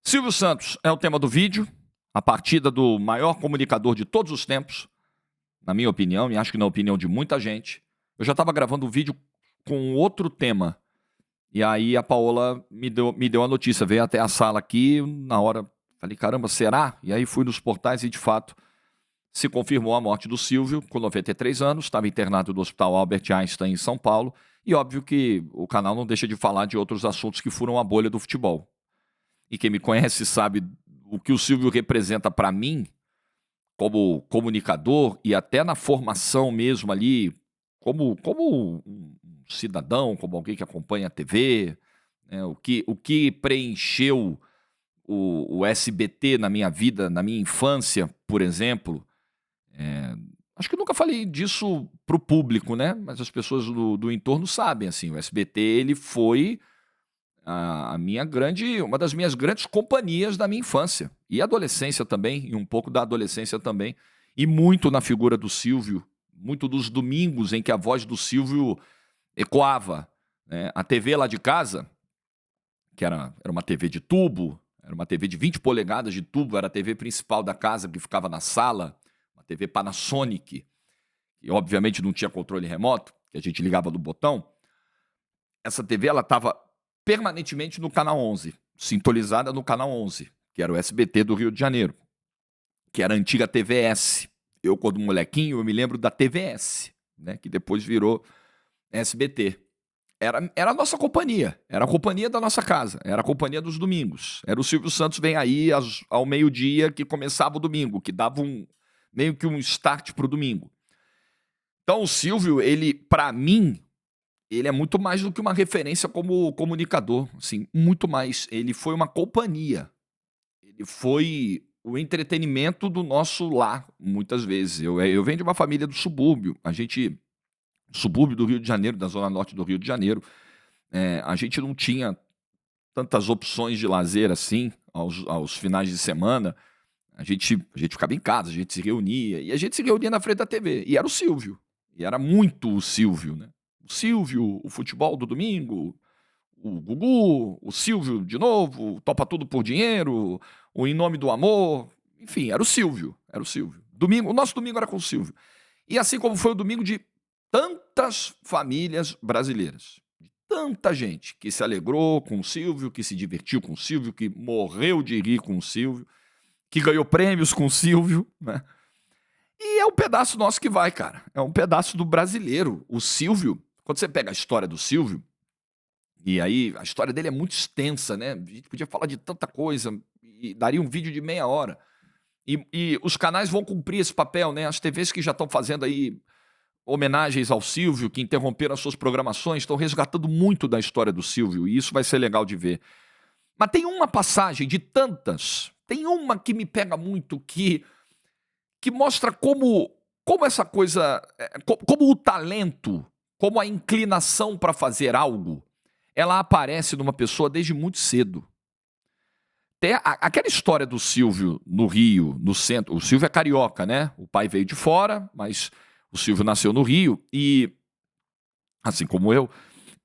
Silvio Santos é o tema do vídeo, a partida do maior comunicador de todos os tempos, na minha opinião, e acho que na opinião de muita gente. Eu já estava gravando o vídeo com outro tema, e aí a Paola me deu a notícia, veio até a sala aqui, na hora, falei, caramba, será? E aí fui nos portais e, de fato, se confirmou a morte do Silvio, com 93 anos, estava internado no Hospital Albert Einstein, em São Paulo, e óbvio que o canal não deixa de falar de outros assuntos que foram a bolha do futebol. E quem me conhece sabe o que o Silvio representa para mim, como comunicador e até na formação mesmo ali, como um cidadão, como alguém que acompanha a TV, né, o que preencheu o SBT na minha vida, na minha infância, por exemplo. Acho que eu nunca falei disso pro público, né? Mas as pessoas do entorno sabem, assim, o SBT ele foi uma das minhas grandes companhias da minha infância e adolescência também, e um pouco da adolescência também, e muito na figura do Silvio, muito dos domingos em que a voz do Silvio ecoava, né? A TV lá de casa, que era uma TV de tubo, era uma TV de 20 polegadas de tubo, era a TV principal da casa que ficava na sala, uma TV Panasonic, que obviamente não tinha controle remoto, que a gente ligava do botão. Essa TV ela estava permanentemente no canal 11, sintonizada no canal 11, que era o SBT do Rio de Janeiro, que era a antiga TVS. Eu, quando molequinho, eu me lembro da TVS, né, que depois virou SBT. Era a nossa companhia, era a companhia da nossa casa, era a companhia dos domingos. Era o Silvio Santos Vem Aí ao meio-dia que começava o domingo, que dava meio que um start para o domingo. Então o Silvio, ele, para mim, ele é muito mais do que uma referência como comunicador, assim, muito mais. Ele foi uma companhia. Ele foi o entretenimento do nosso lar, muitas vezes. Eu venho de uma família do subúrbio. Subúrbio do Rio de Janeiro, da zona norte do Rio de Janeiro. A gente não tinha tantas opções de lazer assim, aos finais de semana. A gente ficava em casa, a gente se reunia. E a gente se reunia na frente da TV. E era o Silvio. E era muito o Silvio, né? O Silvio, o futebol do domingo, o Gugu, o Silvio de novo, Topa Tudo por Dinheiro, o Em Nome do Amor, enfim, era o Silvio, era o Silvio. O nosso domingo era com o Silvio. E assim como foi o domingo de tantas famílias brasileiras, de tanta gente que se alegrou com o Silvio, que se divertiu com o Silvio, que morreu de rir com o Silvio, que ganhou prêmios com o Silvio, né? E é um pedaço nosso que vai, cara. É um pedaço do brasileiro. O Silvio, quando você pega a história do Silvio, e aí a história dele é muito extensa, né? A gente podia falar de tanta coisa, e daria um vídeo de meia hora. E os canais vão cumprir esse papel, né? As TVs que já estão fazendo aí homenagens ao Silvio, que interromperam as suas programações, estão resgatando muito da história do Silvio, e isso vai ser legal de ver. Mas tem uma passagem de tantas, tem uma que me pega muito, que mostra como essa coisa, como o talento, como a inclinação para fazer algo, ela aparece numa pessoa desde muito cedo. Aquela história do Silvio no Rio, no centro. O Silvio é carioca, né? O pai veio de fora, mas o Silvio nasceu no Rio, e assim como eu.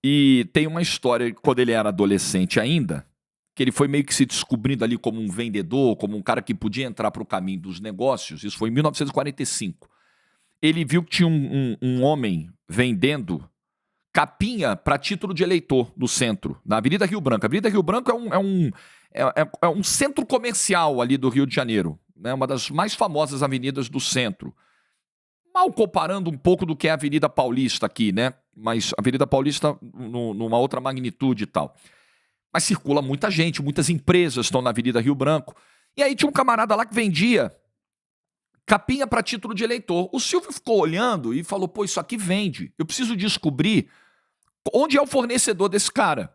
E tem uma história, quando ele era adolescente ainda, que ele foi meio que se descobrindo ali como um vendedor, como um cara que podia entrar para o caminho dos negócios. Isso foi em 1945. Ele viu que tinha um homem vendendo capinha para título de eleitor no centro, na Avenida Rio Branco. A Avenida Rio Branco é um centro comercial ali do Rio de Janeiro, né? Uma das mais famosas avenidas do centro. Mal comparando um pouco do que é a Avenida Paulista aqui, né? Mas a Avenida Paulista numa outra magnitude e tal. Mas circula muita gente, muitas empresas estão na Avenida Rio Branco. E aí tinha um camarada lá que vendia capinha para título de eleitor. O Silvio ficou olhando e falou, pô, isso aqui vende. Eu preciso descobrir onde é o fornecedor desse cara.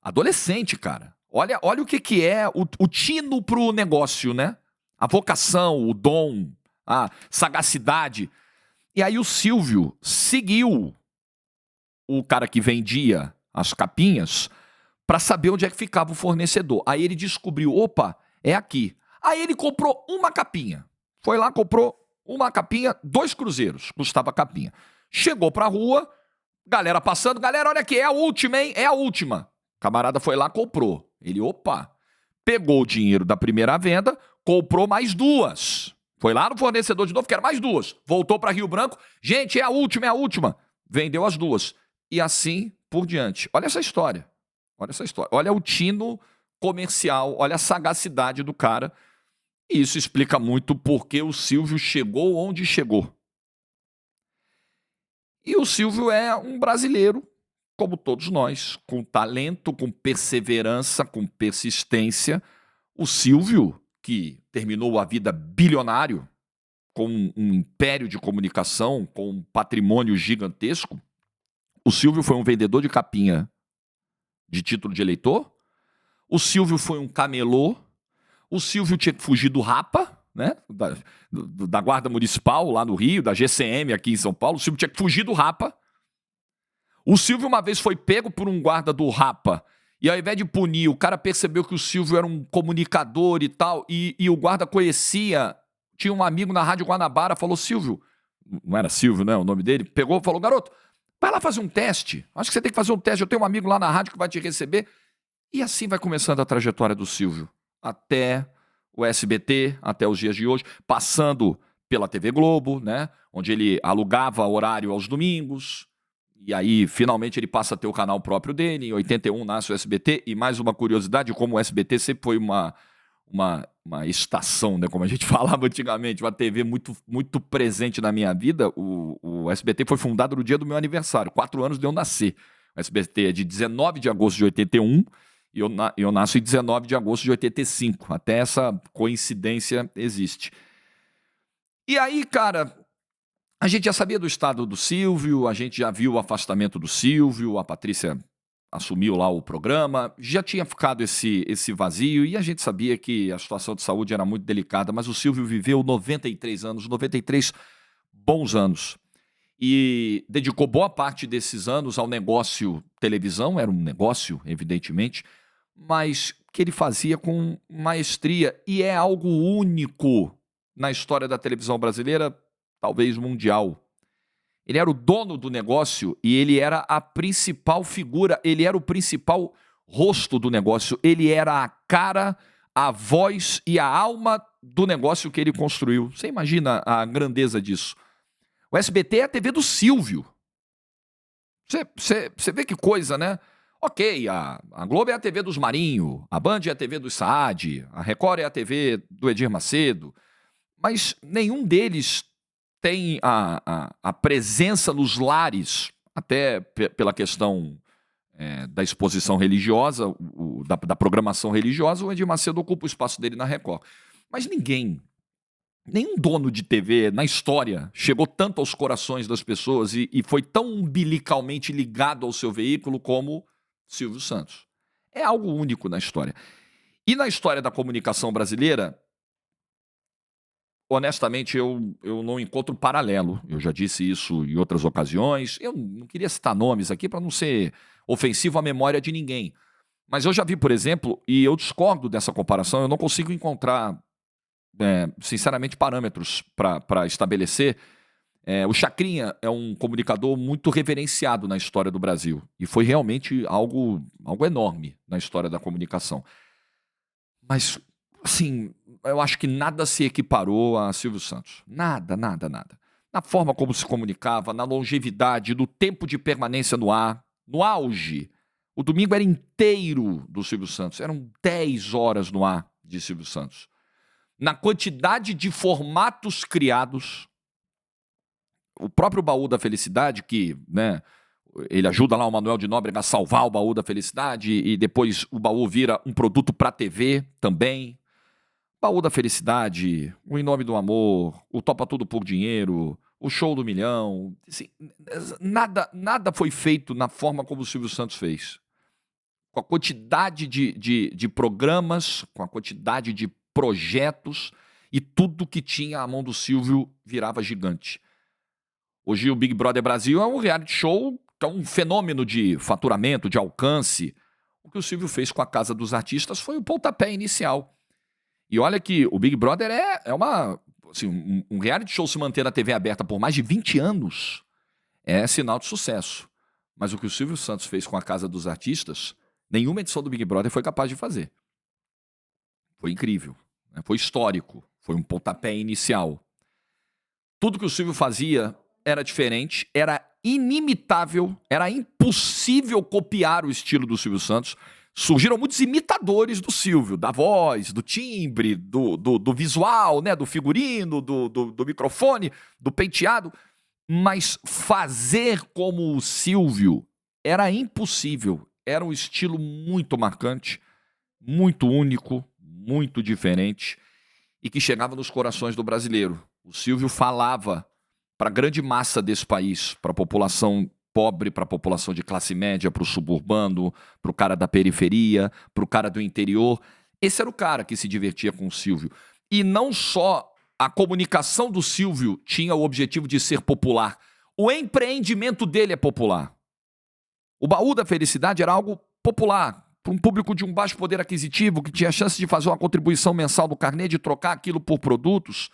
Adolescente, cara. Olha o que é o tino pro negócio, né? A vocação, o dom, a sagacidade. E aí o Silvio seguiu o cara que vendia as capinhas para saber onde é que ficava o fornecedor. Aí ele descobriu, opa, é aqui. Aí ele comprou uma capinha. Foi lá, comprou uma capinha, 2 cruzeiros, custava a capinha. Chegou pra rua, galera passando, galera, olha aqui, é a última, hein? É a última. Camarada foi lá, comprou. Ele, opa, pegou o dinheiro da primeira venda, comprou mais 2. Foi lá no fornecedor de novo, quero mais 2. Voltou para Rio Branco. Gente, é a última, é a última. Vendeu as 2. E assim por diante. Olha essa história. Olha essa história. Olha o tino comercial, olha a sagacidade do cara. E isso explica muito porque o Silvio chegou onde chegou. E o Silvio é um brasileiro, como todos nós, com talento, com perseverança, com persistência. O Silvio, que terminou a vida bilionário, com um império de comunicação, com um patrimônio gigantesco. O Silvio foi um vendedor de capinha de título de eleitor. O Silvio foi um camelô. O Silvio tinha que fugir do Rapa, né? Da Guarda Municipal lá no Rio, da GCM aqui em São Paulo. O Silvio tinha que fugir do Rapa. O Silvio uma vez foi pego por um guarda do Rapa. E ao invés de punir, o cara percebeu que o Silvio era um comunicador e tal. E o guarda conhecia. Tinha um amigo na Rádio Guanabara, falou: Silvio, não era Silvio, né? O nome dele. Pegou e falou: garoto, vai lá fazer um teste. Acho que você tem que fazer um teste. Eu tenho um amigo lá na rádio que vai te receber. E assim vai começando a trajetória do Silvio. Até o SBT, até os dias de hoje, passando pela TV Globo, né? Onde ele alugava horário aos domingos. E aí, finalmente, ele passa a ter o canal próprio dele. Em 81 nasce o SBT. E mais uma curiosidade, como o SBT sempre foi uma estação, né? Como a gente falava antigamente, uma TV muito, muito presente na minha vida. O SBT foi fundado no dia do meu aniversário, 4 anos de eu nascer. O SBT é de 19 de agosto de 81 e eu nasço em 19 de agosto de 85. Até essa coincidência existe. E aí, cara, a gente já sabia do estado do Silvio, a gente já viu o afastamento do Silvio, a Patrícia assumiu lá o programa, já tinha ficado esse vazio e a gente sabia que a situação de saúde era muito delicada, mas o Silvio viveu 93 anos, 93 bons anos. E dedicou boa parte desses anos ao negócio televisão, era um negócio, evidentemente, mas que ele fazia com maestria e é algo único na história da televisão brasileira, talvez mundial. Ele era o dono do negócio e ele era a principal figura, ele era o principal rosto do negócio, ele era a cara, a voz e a alma do negócio que ele construiu. Você imagina a grandeza disso? O SBT é a TV do Silvio. Você vê que coisa, né? Ok, a Globo é a TV dos Marinho, a Band é a TV do Saad, a Record é a TV do Edir Macedo, mas nenhum deles tem a presença nos lares, até pela questão da exposição religiosa, da programação religiosa, o Edir Macedo ocupa o espaço dele na Record. Mas nenhum dono de TV na história chegou tanto aos corações das pessoas e foi tão umbilicalmente ligado ao seu veículo como Silvio Santos. É algo único na história. E na história da comunicação brasileira, honestamente, eu não encontro paralelo. Eu já disse isso em outras ocasiões. Eu não queria citar nomes aqui para não ser ofensivo à memória de ninguém. Mas eu já vi, por exemplo, e eu discordo dessa comparação, eu não consigo encontrar, sinceramente, parâmetros para estabelecer. O Chacrinha é um comunicador muito reverenciado na história do Brasil. E foi realmente algo enorme na história da comunicação. Mas, assim, eu acho que nada se equiparou a Silvio Santos. Nada, nada, nada. Na forma como se comunicava, na longevidade, no tempo de permanência no ar, no auge. O domingo era inteiro do Silvio Santos. Eram 10 horas no ar de Silvio Santos. Na quantidade de formatos criados, o próprio Baú da Felicidade, que, né, ele ajuda lá o Manuel de Nóbrega a salvar o Baú da Felicidade e depois o baú vira um produto para TV também. Baú da Felicidade, o Em Nome do Amor, o Topa Tudo por Dinheiro, o Show do Milhão. Assim, nada foi feito na forma como o Silvio Santos fez. Com a quantidade de programas, com a quantidade de projetos e tudo que tinha à mão do Silvio virava gigante. Hoje o Big Brother Brasil é um reality show que é um fenômeno de faturamento, de alcance. O que o Silvio fez com a Casa dos Artistas foi o pontapé inicial. E olha que o Big Brother é um reality show se manter na TV aberta por mais de 20 anos é sinal de sucesso. Mas o que o Silvio Santos fez com a Casa dos Artistas, nenhuma edição do Big Brother foi capaz de fazer. Foi incrível, né? Foi histórico, foi um pontapé inicial. Tudo que o Silvio fazia era diferente, era inimitável, era impossível copiar o estilo do Silvio Santos. Surgiram muitos imitadores do Silvio, da voz, do timbre, do visual, né? Do figurino, do microfone, do penteado. Mas fazer como o Silvio era impossível. Era um estilo muito marcante, muito único, muito diferente e que chegava nos corações do brasileiro. O Silvio falava para a grande massa desse país, para a população pobre, para a população de classe média, para o suburbano, para o cara da periferia, para o cara do interior. Esse era o cara que se divertia com o Silvio. E não só a comunicação do Silvio tinha o objetivo de ser popular, o empreendimento dele é popular. O Baú da Felicidade era algo popular, para um público de um baixo poder aquisitivo, que tinha chance de fazer uma contribuição mensal no carnê, de trocar aquilo por produtos.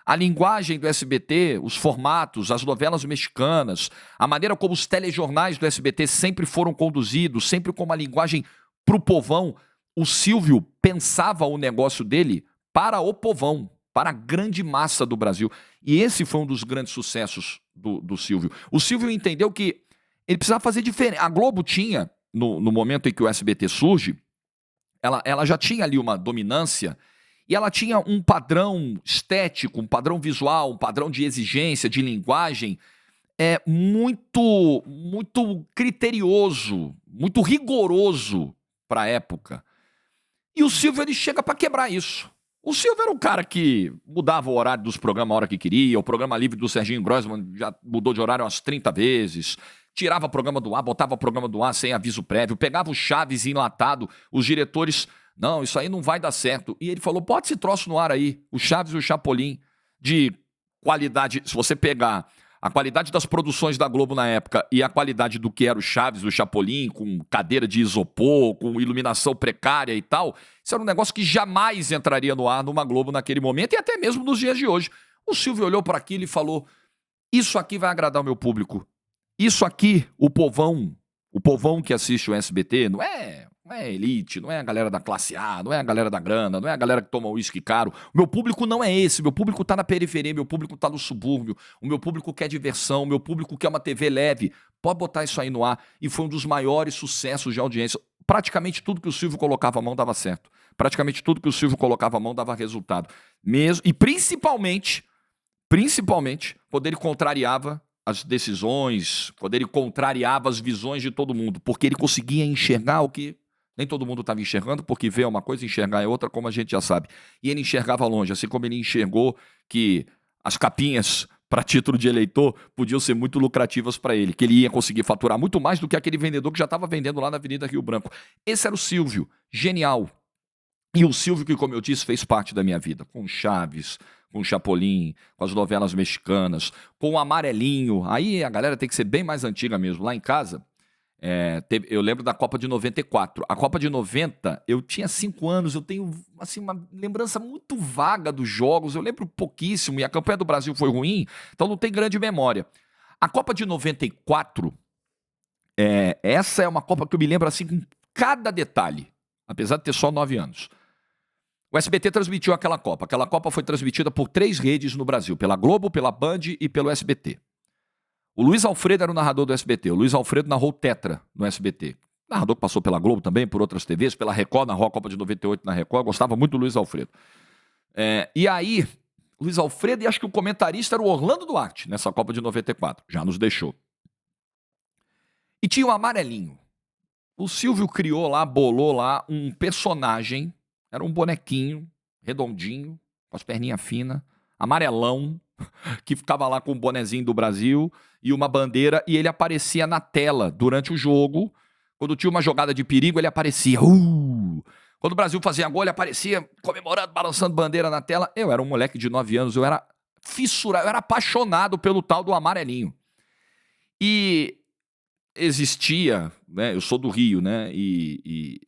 A linguagem do SBT, os formatos, as novelas mexicanas, a maneira como os telejornais do SBT sempre foram conduzidos, sempre com uma linguagem para o povão. O Silvio pensava o negócio dele para o povão, para a grande massa do Brasil. E esse foi um dos grandes sucessos do Silvio. O Silvio entendeu que ele precisava fazer diferente. A Globo tinha, no momento em que o SBT surge, ela já tinha ali uma dominância e ela tinha um padrão estético, um padrão visual, um padrão de exigência, de linguagem muito criterioso, muito rigoroso para a época. E o Silvio ele chega para quebrar isso. O Silvio era um cara que mudava o horário dos programas a hora que queria, o programa livre do Serginho Grossman já mudou de horário umas 30 vezes, tirava o programa do ar, botava o programa do ar sem aviso prévio, pegava o Chaves enlatado, os diretores, não, isso aí não vai dar certo. E ele falou, bota esse troço no ar aí, o Chaves e o Chapolin, de qualidade, se você pegar a qualidade das produções da Globo na época e a qualidade do que era o Chaves, o Chapolin, com cadeira de isopor, com iluminação precária e tal, isso era um negócio que jamais entraria no ar numa Globo naquele momento e até mesmo nos dias de hoje. O Silvio olhou para aquilo e falou, isso aqui vai agradar o meu público. Isso aqui, o povão que assiste o SBT, não é elite, não é a galera da classe A, não é a galera da grana, não é a galera que toma uísque caro. O meu público não é esse, meu público tá na periferia, meu público tá no subúrbio, o meu público quer diversão, o meu público quer uma TV leve. Pode botar isso aí no ar. E foi um dos maiores sucessos de audiência. Praticamente tudo que o Silvio colocava a mão dava certo. Praticamente tudo que o Silvio colocava a mão dava resultado. Mesmo, e principalmente, quando ele contrariava as decisões, quando ele contrariava as visões de todo mundo, porque ele conseguia enxergar o que nem todo mundo estava enxergando, porque ver é uma coisa, enxergar é outra, como a gente já sabe. E ele enxergava longe, assim como ele enxergou que as capinhas para título de eleitor podiam ser muito lucrativas para ele, que ele ia conseguir faturar muito mais do que aquele vendedor que já estava vendendo lá na Avenida Rio Branco. Esse era o Silvio, genial. E o Silvio que, como eu disse, fez parte da minha vida, com Chaves, com Chapolin, com as novelas mexicanas, com o Amarelinho. Aí a galera tem que ser bem mais antiga mesmo. Lá em casa, eu lembro da Copa de 94. A Copa de 90, eu tinha 5 anos, eu tenho assim, uma lembrança muito vaga dos jogos, eu lembro pouquíssimo, e a campanha do Brasil foi ruim, então não tem grande memória. A Copa de 94, essa é uma Copa que eu me lembro assim com cada detalhe, apesar de ter só 9 anos. O SBT transmitiu aquela Copa. Aquela Copa foi transmitida por 3 redes no Brasil, pela Globo, pela Band e pelo SBT. O Luiz Alfredo era o narrador do SBT. O Luiz Alfredo narrou Tetra no SBT. Narrador que passou pela Globo também, por outras TVs, pela Record, narrou a Copa de 98 na Record. Gostava muito do Luiz Alfredo. E aí, Luiz Alfredo, e acho que o comentarista era o Orlando Duarte, nessa Copa de 94. Já nos deixou. E tinha o Amarelinho. O Silvio criou lá, bolou lá um personagem. Era um bonequinho, redondinho, com as perninhas finas, amarelão, que ficava lá com o bonezinho do Brasil e uma bandeira, e ele aparecia na tela durante o jogo. Quando tinha uma jogada de perigo, ele aparecia. Quando o Brasil fazia gol, ele aparecia comemorando, balançando bandeira na tela. Eu era um moleque de 9 anos, eu era fissurado, eu era apaixonado pelo tal do Amarelinho. E existia, né, eu sou do Rio, né, e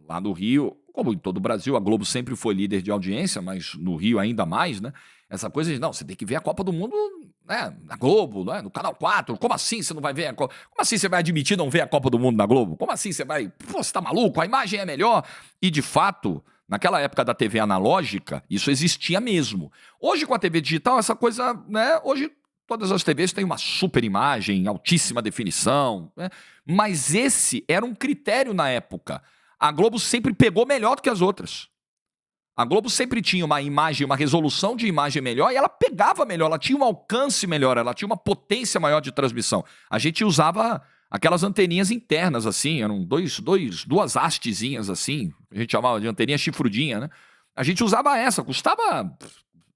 lá no Rio, como em todo o Brasil, a Globo sempre foi líder de audiência, mas no Rio ainda mais, né? Essa coisa de, não, você tem que ver a Copa do Mundo, né, na Globo, né, no Canal 4. Como assim você não vai ver a Copa? Como assim você vai admitir não ver a Copa do Mundo na Globo? Como assim você vai... Pô, você tá maluco? A imagem é melhor. E, de fato, Naquela época da TV analógica, isso existia mesmo. Hoje, com a TV digital, essa coisa, né? Hoje, todas as TVs têm uma super imagem, altíssima definição, né? Mas esse era um critério na época. A Globo sempre pegou melhor do que as outras. A Globo sempre tinha uma imagem, uma resolução de imagem melhor e ela pegava melhor, ela tinha um alcance melhor, ela tinha uma potência maior de transmissão. A gente usava aquelas anteninhas internas, assim, eram duas hastezinhas, assim, a gente chamava de anteninha chifrudinha, né? A gente usava essa, custava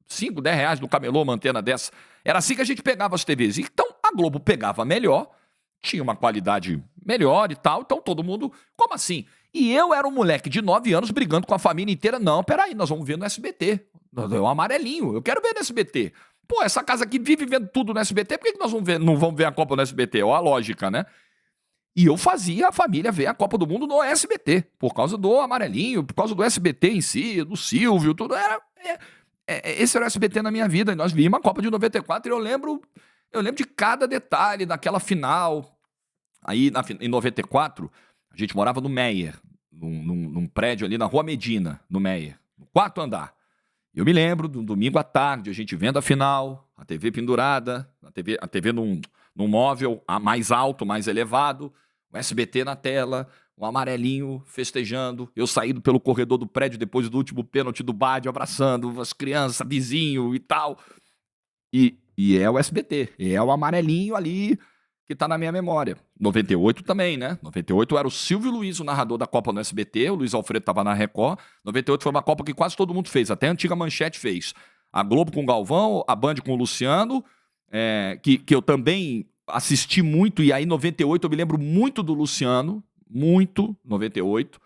5, 10 reais no camelô uma antena dessa. Era assim que a gente pegava as TVs. Então, a Globo pegava melhor, tinha uma qualidade melhor e tal, então todo mundo, como assim? E eu era um moleque de 9 anos brigando com a família inteira, não, peraí, nós vamos ver no SBT. É um amarelinho, eu quero ver no SBT. Pô, essa casa aqui vive vendo tudo no SBT, por que nós não vamos ver a Copa no SBT? Ó a lógica, né? E eu fazia a família ver a Copa do Mundo no SBT, por causa do amarelinho, por causa do SBT em si, do Silvio, tudo. Esse era o SBT na minha vida. E nós vimos a Copa de 94 e eu lembro de cada detalhe daquela final. Aí, em 94, a gente morava no Meier, num prédio ali na Rua Medina, no Meier, no 4º andar. Eu me lembro, de um domingo à tarde, a gente vendo a final, a TV pendurada, a TV num móvel mais alto, mais elevado, o SBT na tela, o amarelinho festejando, eu saído pelo corredor do prédio depois do último pênalti do Badi, abraçando as crianças, vizinho e tal. E é o SBT, é o amarelinho ali que tá na minha memória. 98 também, né? 98 era o Silvio Luiz, o narrador da Copa no SBT, o Luiz Alfredo tava na Record. 98 foi uma Copa que quase todo mundo fez, até a antiga Manchete fez. A Globo com o Galvão, a Band com o Luciano, que eu também assisti muito, e aí 98 eu me lembro muito do Luciano, muito, 98,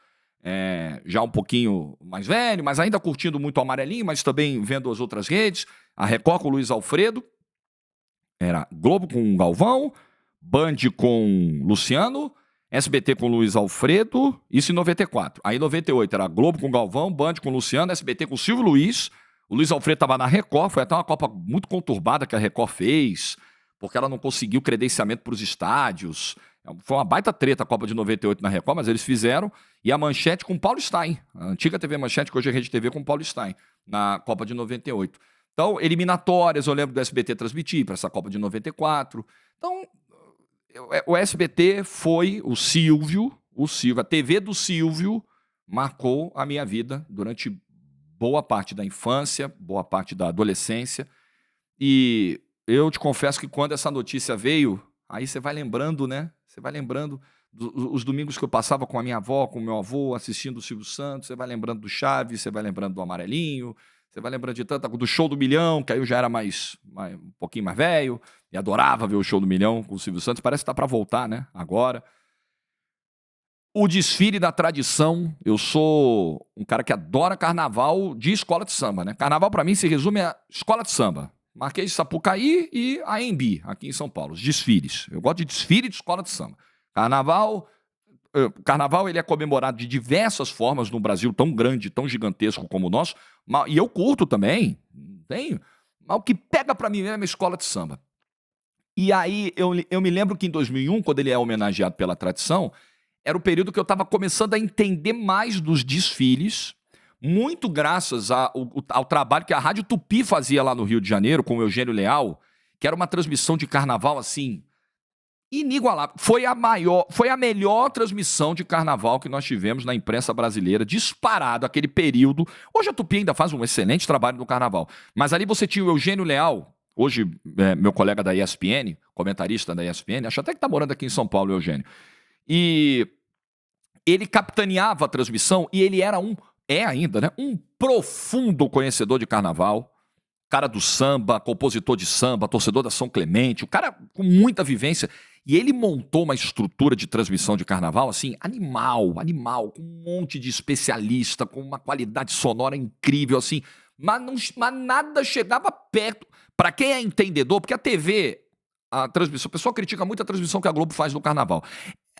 já um pouquinho mais velho, mas ainda curtindo muito o amarelinho, mas também vendo as outras redes, a Record com o Luiz Alfredo, era Globo com o Galvão, Band com Luciano, SBT com Luiz Alfredo, isso em 94. Aí em 98 era Globo com Galvão, Band com Luciano, SBT com Silvio Luiz, o Luiz Alfredo estava na Record, foi até uma Copa muito conturbada que a Record fez, porque ela não conseguiu credenciamento para os estádios. Foi uma baita treta a Copa de 98 na Record, mas eles fizeram. E a Manchete com Paulo Stein, a antiga TV Manchete, que hoje é Rede TV, com Paulo Stein, na Copa de 98. Então, eliminatórias, eu lembro do SBT transmitir para essa Copa de 94. Então, o SBT foi o Silvio, a TV do Silvio marcou a minha vida durante boa parte da infância, boa parte da adolescência. E eu te confesso que quando essa notícia veio, aí você vai lembrando, né? Você vai lembrando os domingos que eu passava com a minha avó, com o meu avô, assistindo o Silvio Santos, você vai lembrando do Chaves, você vai lembrando do Amarelinho, você vai lembrando de tanta do Show do Milhão, que aí eu já era um pouquinho mais velho, e adorava ver o Show do Milhão com o Silvio Santos, parece que tá para voltar, né? Agora. O desfile da tradição, eu sou um cara que adora carnaval de escola de samba, né? Carnaval para mim se resume a escola de samba. Marquês de Sapucaí e AMB, aqui em São Paulo, os desfiles. Eu gosto de desfile de escola de samba. Carnaval ele é comemorado de diversas formas no Brasil, tão grande, tão gigantesco como o nosso, e eu curto também, tenho, mas o que pega pra mim mesmo é a escola de samba. E aí eu me lembro que em 2001, quando ele é homenageado pela tradição, era o período que eu estava começando a entender mais dos desfiles, muito graças ao trabalho que a Rádio Tupi fazia lá no Rio de Janeiro, com o Eugênio Leal, que era uma transmissão de carnaval, assim, inigualável. Foi a melhor transmissão de carnaval que nós tivemos na imprensa brasileira, disparado aquele período. Hoje a Tupi ainda faz um excelente trabalho no carnaval, mas ali você tinha o Eugênio Leal, hoje meu colega da ESPN, comentarista da ESPN, acho até que está morando aqui em São Paulo, o Eugênio. E ele capitaneava a transmissão e ele era ainda, né? Um profundo conhecedor de carnaval, cara do samba, compositor de samba, torcedor da São Clemente, o cara com muita vivência. E ele montou uma estrutura de transmissão de carnaval, assim, animal, com um monte de especialista, com uma qualidade sonora incrível, assim, mas nada chegava perto. Para quem é entendedor, porque a TV, a transmissão, o pessoal critica muito a transmissão que a Globo faz do carnaval.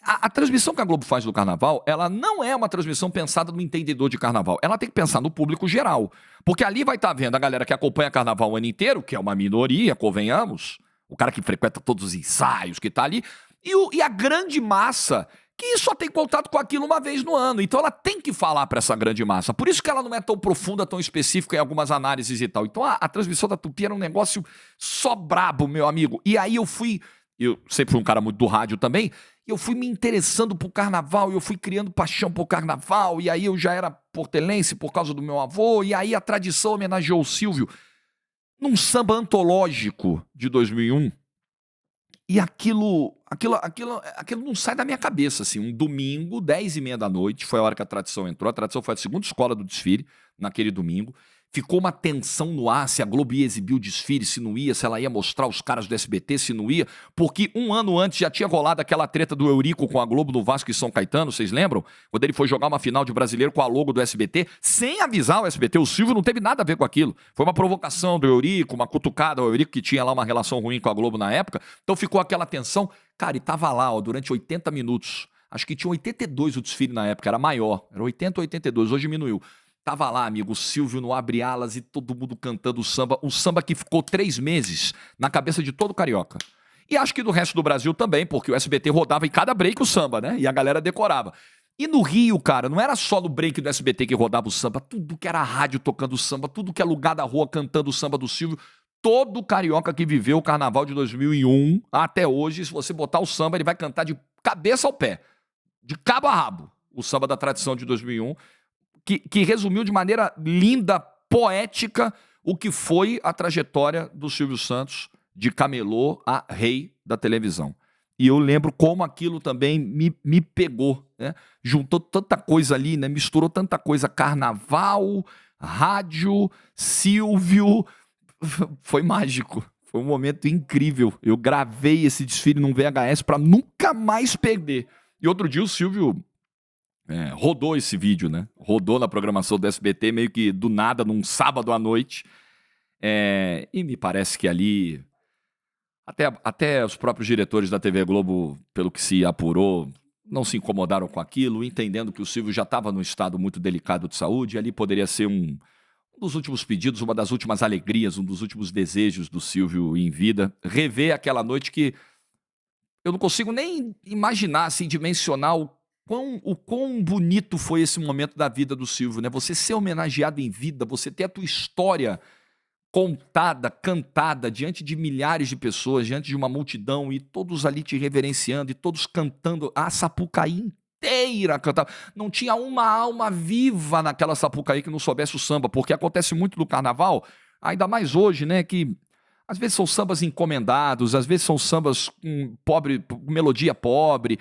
A transmissão que a Globo faz do carnaval, ela não é uma transmissão pensada no entendedor de carnaval. Ela tem que pensar no público geral. Porque ali vai estar vendo a galera que acompanha carnaval o ano inteiro, que é uma minoria, convenhamos, o cara que frequenta todos os ensaios, que está ali, e a grande massa que só tem contato com aquilo uma vez no ano. Então ela tem que falar para essa grande massa. Por isso que ela não é tão profunda, tão específica em algumas análises e tal. Então a transmissão da Tupi era um negócio só brabo, meu amigo. E aí eu sempre fui um cara muito do rádio também, e eu fui me interessando por carnaval, e eu fui criando paixão por carnaval, e aí eu já era portelense por causa do meu avô, e aí a tradição homenageou o Silvio num samba antológico de 2001, e aquilo não sai da minha cabeça, assim. Um domingo, 10h30 da noite, foi a hora que a tradição entrou. A tradição foi a segunda escola do desfile, naquele domingo. Ficou uma tensão no ar, se a Globo ia exibir o desfile, se não ia, se ela ia mostrar os caras do SBT, se não ia. Porque um ano antes já tinha rolado aquela treta do Eurico com a Globo no Vasco e São Caetano, vocês lembram? Quando ele foi jogar uma final de Brasileiro com a logo do SBT, sem avisar o SBT. O Silvio não teve nada a ver com aquilo. Foi uma provocação do Eurico, uma cutucada ao Eurico, que tinha lá uma relação ruim com a Globo na época. Então ficou aquela tensão. Cara, e tava lá, ó, durante 80 minutos. Acho que tinha 82 o desfile na época, era maior. Era 80 ou 82, hoje diminuiu. Tava lá, amigo, o Silvio no Abre Alas e todo mundo cantando o samba. Um samba que ficou 3 meses na cabeça de todo carioca. E acho que do resto do Brasil também, porque o SBT rodava em cada break o samba, né? E a galera decorava. E no Rio, cara, não era só no break do SBT que rodava o samba. Tudo que era rádio tocando samba, tudo que é lugar da rua cantando o samba do Silvio. Todo carioca que viveu o carnaval de 2001 até hoje, se você botar o samba, ele vai cantar de cabeça ao pé, de cabo a rabo, o samba da tradição de 2001. Que resumiu de maneira linda, poética, o que foi a trajetória do Silvio Santos de camelô a rei da televisão. E eu lembro como aquilo também me pegou, né? Juntou tanta coisa ali, né? Misturou tanta coisa, carnaval, rádio, Silvio, foi mágico. Foi um momento incrível. Eu gravei esse desfile num VHS para nunca mais perder. E outro dia o Silvio rodou esse vídeo, né? Rodou na programação do SBT meio que do nada, num sábado à noite. E me parece que ali, até os próprios diretores da TV Globo, pelo que se apurou, não se incomodaram com aquilo, entendendo que o Silvio já estava num estado muito delicado de saúde, e ali poderia ser um dos últimos pedidos, uma das últimas alegrias, um dos últimos desejos do Silvio em vida. Rever aquela noite que eu não consigo nem imaginar, assim, dimensionar o quão bonito foi esse momento da vida do Silvio, né? Você ser homenageado em vida, você ter a tua história contada, cantada, diante de milhares de pessoas, diante de uma multidão, e todos ali te reverenciando, e todos cantando, a Sapucaí inteira cantava. Não tinha uma alma viva naquela Sapucaí que não soubesse o samba, porque acontece muito no carnaval, ainda mais hoje, né, que às vezes são sambas encomendados, às vezes são sambas com melodia pobre,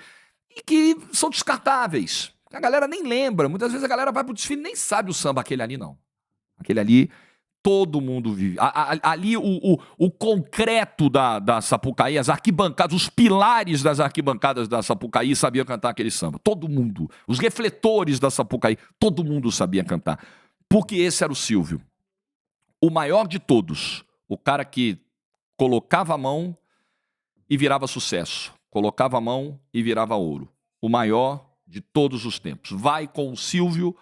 e que são descartáveis. A galera nem lembra. Muitas vezes a galera vai pro desfile e nem sabe o samba. Aquele ali não. Aquele ali, todo mundo vive. Ali, o concreto da Sapucaí, as arquibancadas, os pilares das arquibancadas da Sapucaí sabiam cantar aquele samba. Todo mundo. Os refletores da Sapucaí, todo mundo sabia cantar. Porque esse era o Silvio. O maior de todos. O cara que colocava a mão e virava sucesso. Colocava a mão e virava ouro. O maior de todos os tempos. Vai com o Silvio,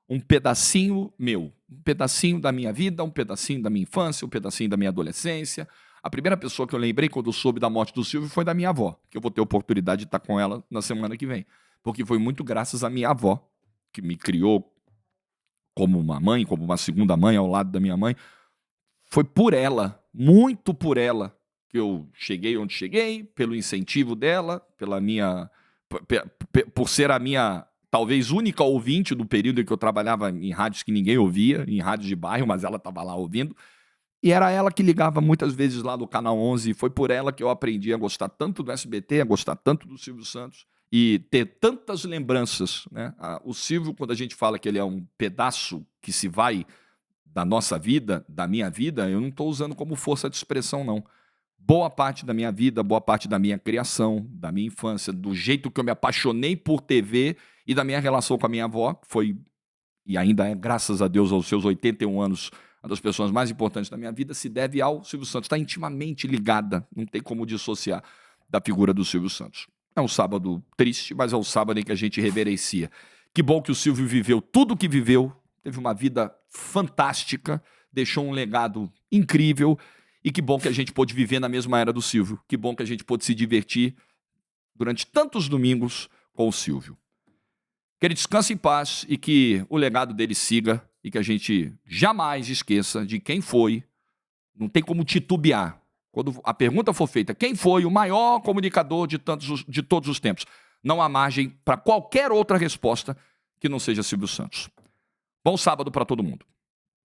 um pedacinho meu. Um pedacinho da minha vida, um pedacinho da minha infância, um pedacinho da minha adolescência. A primeira pessoa que eu lembrei quando eu soube da morte do Silvio foi da minha avó, que eu vou ter a oportunidade de estar com ela na semana que vem. Porque foi muito graças à minha avó, que me criou como uma mãe, como uma segunda mãe ao lado da minha mãe. Foi por ela, muito por ela, que eu cheguei onde cheguei, pelo incentivo dela, por ser a minha, talvez, única ouvinte do período em que eu trabalhava em rádios que ninguém ouvia, em rádios de bairro, mas ela estava lá ouvindo. E era ela que ligava muitas vezes lá do Canal 11, e foi por ela que eu aprendi a gostar tanto do SBT, a gostar tanto do Silvio Santos, e ter tantas lembranças, né? O Silvio, quando a gente fala que ele é um pedaço que se vai da nossa vida, da minha vida, eu não estou usando como força de expressão, não. Boa parte da minha vida, boa parte da minha criação, da minha infância, do jeito que eu me apaixonei por TV e da minha relação com a minha avó, que foi, e ainda é, graças a Deus, aos seus 81 anos, uma das pessoas mais importantes da minha vida, se deve ao Silvio Santos. Está intimamente ligada, não tem como dissociar da figura do Silvio Santos. É um sábado triste, mas é um sábado em que a gente reverencia. Que bom que o Silvio viveu tudo o que viveu, teve uma vida fantástica, deixou um legado incrível, e que bom que a gente pôde viver na mesma era do Silvio. Que bom que a gente pôde se divertir durante tantos domingos com o Silvio. Que ele descanse em paz e que o legado dele siga e que a gente jamais esqueça de quem foi. Não tem como titubear. Quando a pergunta for feita, quem foi o maior comunicador de todos os tempos? Não há margem para qualquer outra resposta que não seja Silvio Santos. Bom sábado para todo mundo.